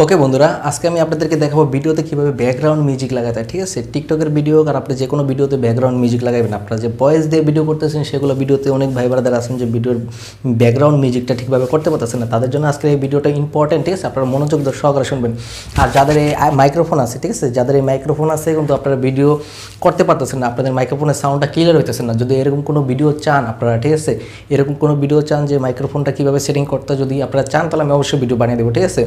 ওকে বন্ধুরা, আজকে আমি আপনাদেরকে দেখাবো ভিডিওতে কীভাবে ব্যাকগ্রাউন্ড মিউজিক লাগাতে হয়। ঠিক আছে, টিকটকের ভিডিও আর আপনি যে কোনো ভিডিওতে ব্যাকগ্রাউন্ড মিউজিক লাগাবেন। আপনারা যে ভয়েস দিয়ে ভিডিও করতেছেন সেগুলো ভিডিওতে অনেক ভাই ব্রাদার আছেন যে ভিডিওর ব্যাকগ্রাউন্ড মিউজিকটা ঠিকভাবে করতে পারতেছেন না, তাদের জন্য আজকের এই ভিডিওটা ইম্পর্টেন্ট। ঠিক আছে, আপনারা মনোযোগ সহকারে শুনবেন। আর যাদের এই মাইক্রোফোন আছে, ঠিক আছে, যাদের এই মাইক্রোফোন আছে কিন্তু আপনারা ভিডিও করতে পারতেছেন না, আপনাদের মাইক্রোফোনের সাউন্ডটা ক্লিয়ার হইতেছে না, যদি এরকম কোনো ভিডিও চান আপনারা, ঠিক আছে, এরকম কোনো ভিডিও চান যে মাইক্রোফোনটা কীভাবে সেটিং করতে যদি আপনারা চান, তাহলে আমি অবশ্যই ভিডিও বানিয়ে দেবো। ঠিক আছে,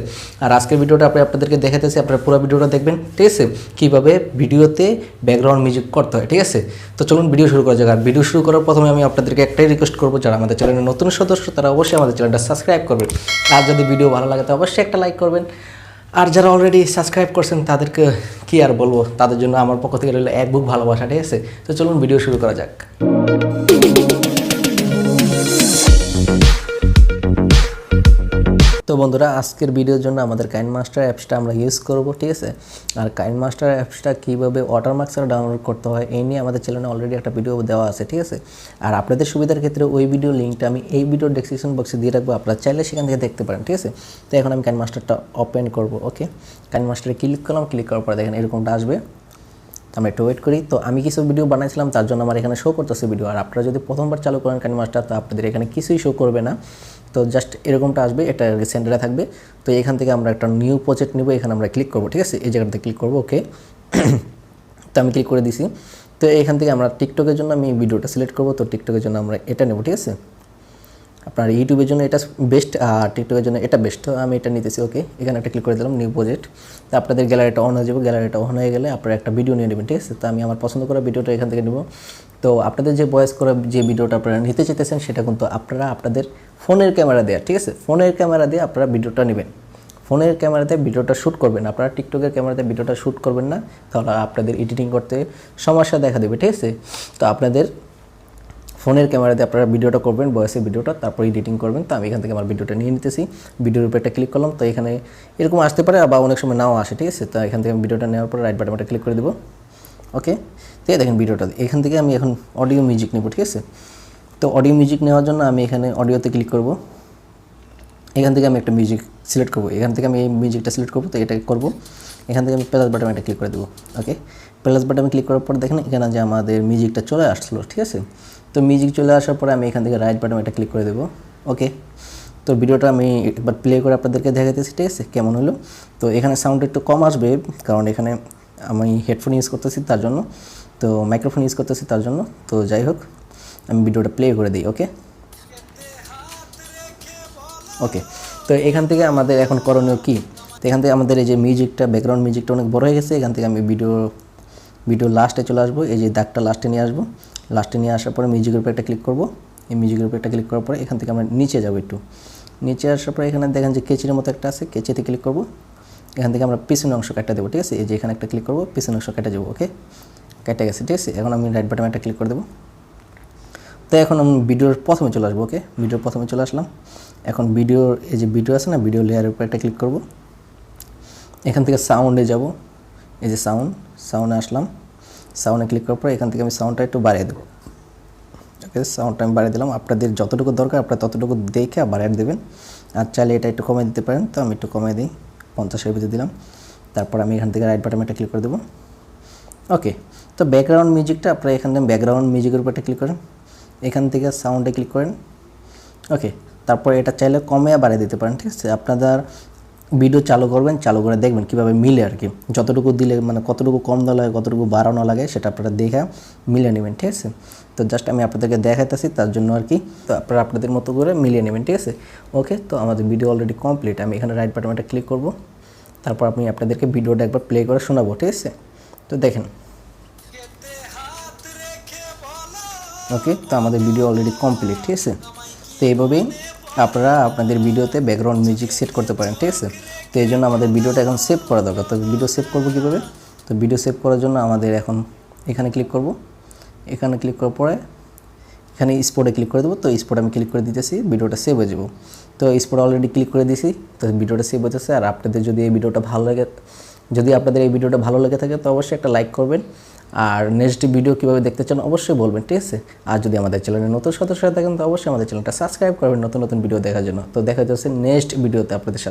আর আজকের ভিডিওটা আপনাদেরকে দেখাতেছি, আপনারা পুরো ভিডিওটা দেখবেন। ঠিক আছে, কীভাবে ভিডিওতে ব্যাকগ্রাউন্ড মিউজিক করতে হয়। ঠিক আছে, তো চলুন ভিডিও শুরু করা যাক। আর ভিডিও শুরু করার প্রথমে আমি আপনাদেরকে একটাই রিকোয়েস্ট করবো, যারা আমাদের চ্যানেলের নতুন সদস্য তারা অবশ্যই আমাদের চ্যানেলটা সাবস্ক্রাইব করবেন। আর যদি ভিডিও ভালো লাগে তো অবশ্যই একটা লাইক করবেন। আর যারা অলরেডি সাবস্ক্রাইব করছেন তাদেরকে কী আর বলবো, তাদের জন্য আমার পক্ষ থেকে রইল এক বুক ভালোবাসা। ঠিক আছে, তো চলুন ভিডিও শুরু করা যাক। তো বন্ধুরা, আজকের ভিডিওর জন্য আমাদের কাইনমাস্টার অ্যাপসটা আমরা ইউজ করব। ঠিক আছে, আর কাইনমাস্টার অ্যাপসটা কীভাবে ওয়াটারমার্ক ছাড়া ডাউনলোড করতে হয় এই নিয়ে আমাদের চ্যানেলে অলরেডি একটা ভিডিও দেওয়া আছে। ঠিক আছে, আর আপনাদের সুবিধার ক্ষেত্রে ওই ভিডিও লিঙ্কটা আমি এই ভিডিওর ডেসক্রিপশন বক্সে দিয়ে রাখবো, আপনারা চাইলে সেখান থেকে দেখতে পারেন। ঠিক আছে, তো এখন আমি কাইনমাস্টারটা ওপেন করব। ওকে, কাইনমাস্টারে ক্লিক করলাম, ক্লিক করার পর দেখেন এরকমটা আসবে। আমরা একটু ওয়েট করি। তো আমি কিছু ভিডিও বানাইছিলাম, তার জন্য আমার এখানে শো করতেছে ভিডিও। আর আপনারা যদি প্রথমবার চালু করেন কাইনমাস্টার, তো আপনাদের এখানে কিছুই শো করবে না। তো জাস্ট এরকমটা আসবে, এটা সেন্টারে থাকবে। তো এখান থেকে আমরা একটা নিউ প্রজেক্ট নেব, এখানে আমরা ক্লিক করব। ঠিক আছে, এই জায়গাটাতে ক্লিক করব। ওকে, তো আমি ক্লিক করে দিছি। তো এখান থেকে আমরা টিকটকের জন্য আমি ভিডিওটা সিলেক্ট করব। তো টিকটকের জন্য আমরা এটা নেব। ঠিক আছে, আপনার ইউটিউবের জন্য এটা বেস্ট আর টিকটকের জন্য এটা বেস্ট। তো আমি এটা নিতেছি। ওকে, এখানে একটা ক্লিক করে দিলাম, নিউ প্রজেক্ট। তো আপনাদের গ্যালারিটা অন হয়ে যাবে। গ্যালারিটা অন হয়ে গেলে আপনারা একটা ভিডিও নিয়ে নেবেন। ঠিক আছে, তো আমি আমার পছন্দ করা ভিডিওটা এখান থেকে নেব। তো আপনাদের যে ভয়েস করা যে ভিডিওটা আপনারা নিতে চাইতেছেন সেটা কিন্তু আপনারা আপনাদের ফোনের ক্যামেরা দেওয়া। ঠিক আছে, ফোনের ক্যামেরা দিয়ে আপনারা ভিডিওটা নেবেন, ফোনের ক্যামেরাতে ভিডিওটা শ্যুট করবেন। আপনারা টিকটকের ক্যামেরাতে ভিডিওটা শ্যুট করবেন না, তাহলে আপনাদের এডিটিং করতে সমস্যা দেখা দেবে। ঠিক আছে, তো আপনাদের ফোনের ক্যামেরাতে আপনারা ভিডিওটা করবেন, ভয়েসের ভিডিওটা, তারপর এডিটিং করবেন। তো আমি এখান থেকে আমার ভিডিওটা নিয়ে নিতেছি, ভিডিওর উপরে একটা ক্লিক করলাম। তো এখানে এরকম আসতে পারে বা অনেক সময় নাও আসে। ঠিক আছে, তো এখান থেকে আমি ভিডিওটা নেওয়ার পর রাইট বাটনটা ক্লিক করে দেবো। ওকে, তো দেখেন ভিডিওটা এখান থেকে আমি এখন অডিও মিউজিক নেব। ঠিক আছে, তো অডিও মিউজিক নেওয়ার জন্য আমি এখানে অডিওতে ক্লিক করব। এখান থেকে আমি একটা মিউজিক সিলেক্ট করব, এখান থেকে আমি এই মিউজিকটা সিলেক্ট করব। তো এটা করব, এখান থেকে আমি প্লাস বাটনে একটা ক্লিক করে দেবো। ওকে, প্লাস বাটনে ক্লিক করার পর দেখেন এখানে যে আমাদের মিউজিকটা চলে আসলো। ঠিক আছে, তো মিউজিক চলে আসার পরে আমি এখান থেকে রাইট বাটনে একটা ক্লিক করে দেবো। ওকে, তো ভিডিওটা আমি একবার প্লে করে আপনাদেরকে দেখাতেছি। ঠিক আছে, কেমন হলো। তো এখানে সাউন্ড একটু কম আসবে, কারণ এখানে আমি হেডফোন ইউজ করতেছি তার জন্য, তো মাইক্রোফোন ইউজ করতেছি তার জন্য। তো যাই হোক, আমি ভিডিওটা প্লে করে দিই। ওকে ওকে, তো এখান থেকে আমাদের এখন করণীয় কী, তো এখান থেকে আমাদের এই যে মিউজিকটা, ব্যাকগ্রাউন্ড মিউজিকটা অনেক বড় হয়ে গেছে। এখান থেকে আমি ভিডিও লাস্টে চলে আসবো, এই যে দাগটা লাস্টে নিয়ে আসবো। লাস্টে নিয়ে আসার পরে মিউজিকের উপরে একটা ক্লিক করব। এই মিউজিকের উপরে একটা ক্লিক করার পরে এখান থেকে আমরা নিচে যাবো, একটু নিচে আসার পরে এখানে দেখেন যে কেচির মতো একটা আছে, কেচিতে ক্লিক করব। এখান থেকে আমরা পিছনের অংশ কেটে দেবো। ঠিক আছে, এই যে এখানে একটা ক্লিক করবো, পিছনের অংশ কেটে যাবো। ওকে, কেটে গেছে। ঠিক আছে, এখন আমি রাইট বাটনে একটা ক্লিক করে দেবো। তো এখন আমি ভিডিওর প্রথমে চলে আসবো। ওকে, ভিডিওর প্রথমে চলে আসলাম। এখন ভিডিওর এই যে ভিডিও আছে না, ভিডিও লেয়ারের উপরে একটা ক্লিক করব। এখান থেকে সাউন্ডে যাব, এই যে সাউন্ডে আসলাম। সাউন্ডে ক্লিক করার পর এখান থেকে আমি সাউন্ডটা একটু বাড়িয়ে দেবো। ওকে, সাউন্ডটা আমি বাড়িয়ে দিলাম। আপনাদের যতটুকু দরকার আপনারা ততটুকু দেখে বাড়িয়ে দেবেন। আর চাইলে এটা একটু কমিয়ে দিতে পারেন, তো আমি একটু কমিয়ে দিই, 50-এর ভিতরে দিলাম। তারপর আমি এখান থেকে রাইট বাটনে একটা ক্লিক করে দেবো। ওকে, তো ব্যাকগ্রাউন্ড মিউজিকটা আপনারা এখান থেকে ব্যাকগ্রাউন্ড মিউজিকের উপর একটা ক্লিক করেন, এখান থেকে সাউন্ডে ক্লিক করেন। ওকে, তারপর এটা চাইলে কমে বাড়িয়ে দিতে পারেন। ঠিক আছে, আপনাদের ভিডিও চালু করবেন, চালু করে দেখবেন কীভাবে মিলে আর কি, যতটুকু দিলে মানে কতটুকু কম দেওয়া লাগে কতটুকু বাড়ানো লাগে সেটা আপনারা দেখে মিলিয়ে নেবেন। ঠিক আছে, তো জাস্ট আমি আপনাদেরকে দেখাইতেছি তার জন্য আর কি, তো আপনারা আপনাদের মতো করে মিলিয়ে নেবেন। ঠিক আছে, ওকে, তো আমাদের ভিডিও অলরেডি কমপ্লিট। আমি এখানে রাইট বাটনে একটা ক্লিক করব, তারপর আমি আপনাদেরকে ভিডিওটা একবার প্লে করে শোনাবো। ঠিক আছে, তো দেখেন। ওকে, তো আমাদের ভিডিও অলরেডি কমপ্লিট। ঠিক আছে, তো এইভাবেই আপনারা আপনাদের ভিডিওতে ব্যাকগ্রাউন্ড মিউজিক সেট করতে পারেন। ঠিক আছে, তো এই জন্য আমাদের ভিডিওটা এখন সেভ করা দরকার। তো ভিডিও সেভ করবো কীভাবে, তো ভিডিও সেভ করার জন্য আমাদের এখন এখানে ক্লিক করব। এখানে ক্লিক করার পরে এখানে স্পটে ক্লিক করে দেবো। তো স্পট আমি ক্লিক করে দিতেছি, ভিডিওটা সেভ হয়ে যাবো। তো স্পট অলরেডি ক্লিক করে দিয়েছি, তো ভিডিওটা সেভ হতেছে। আর আপনাদের যদি এই ভিডিওটা ভালো লাগে, যদি আপনাদের এই ভিডিওটা ভালো লেগে থাকে তো অবশ্যই একটা লাইক করবেন। আর নেক্সট ভিডিও কীভাবে দেখতে চান অবশ্যই বলবেন। ঠিক আছে, আর যদি আমাদের চ্যানেলে নতুন সদস্য হয়ে থাকেন তো অবশ্যই আমাদের চ্যানেলটা সাবস্ক্রাইব করবেন নতুন নতুন ভিডিও দেখার জন্য। তো দেখা যাচ্ছে নেক্সট ভিডিওতে আপনাদের সাথে।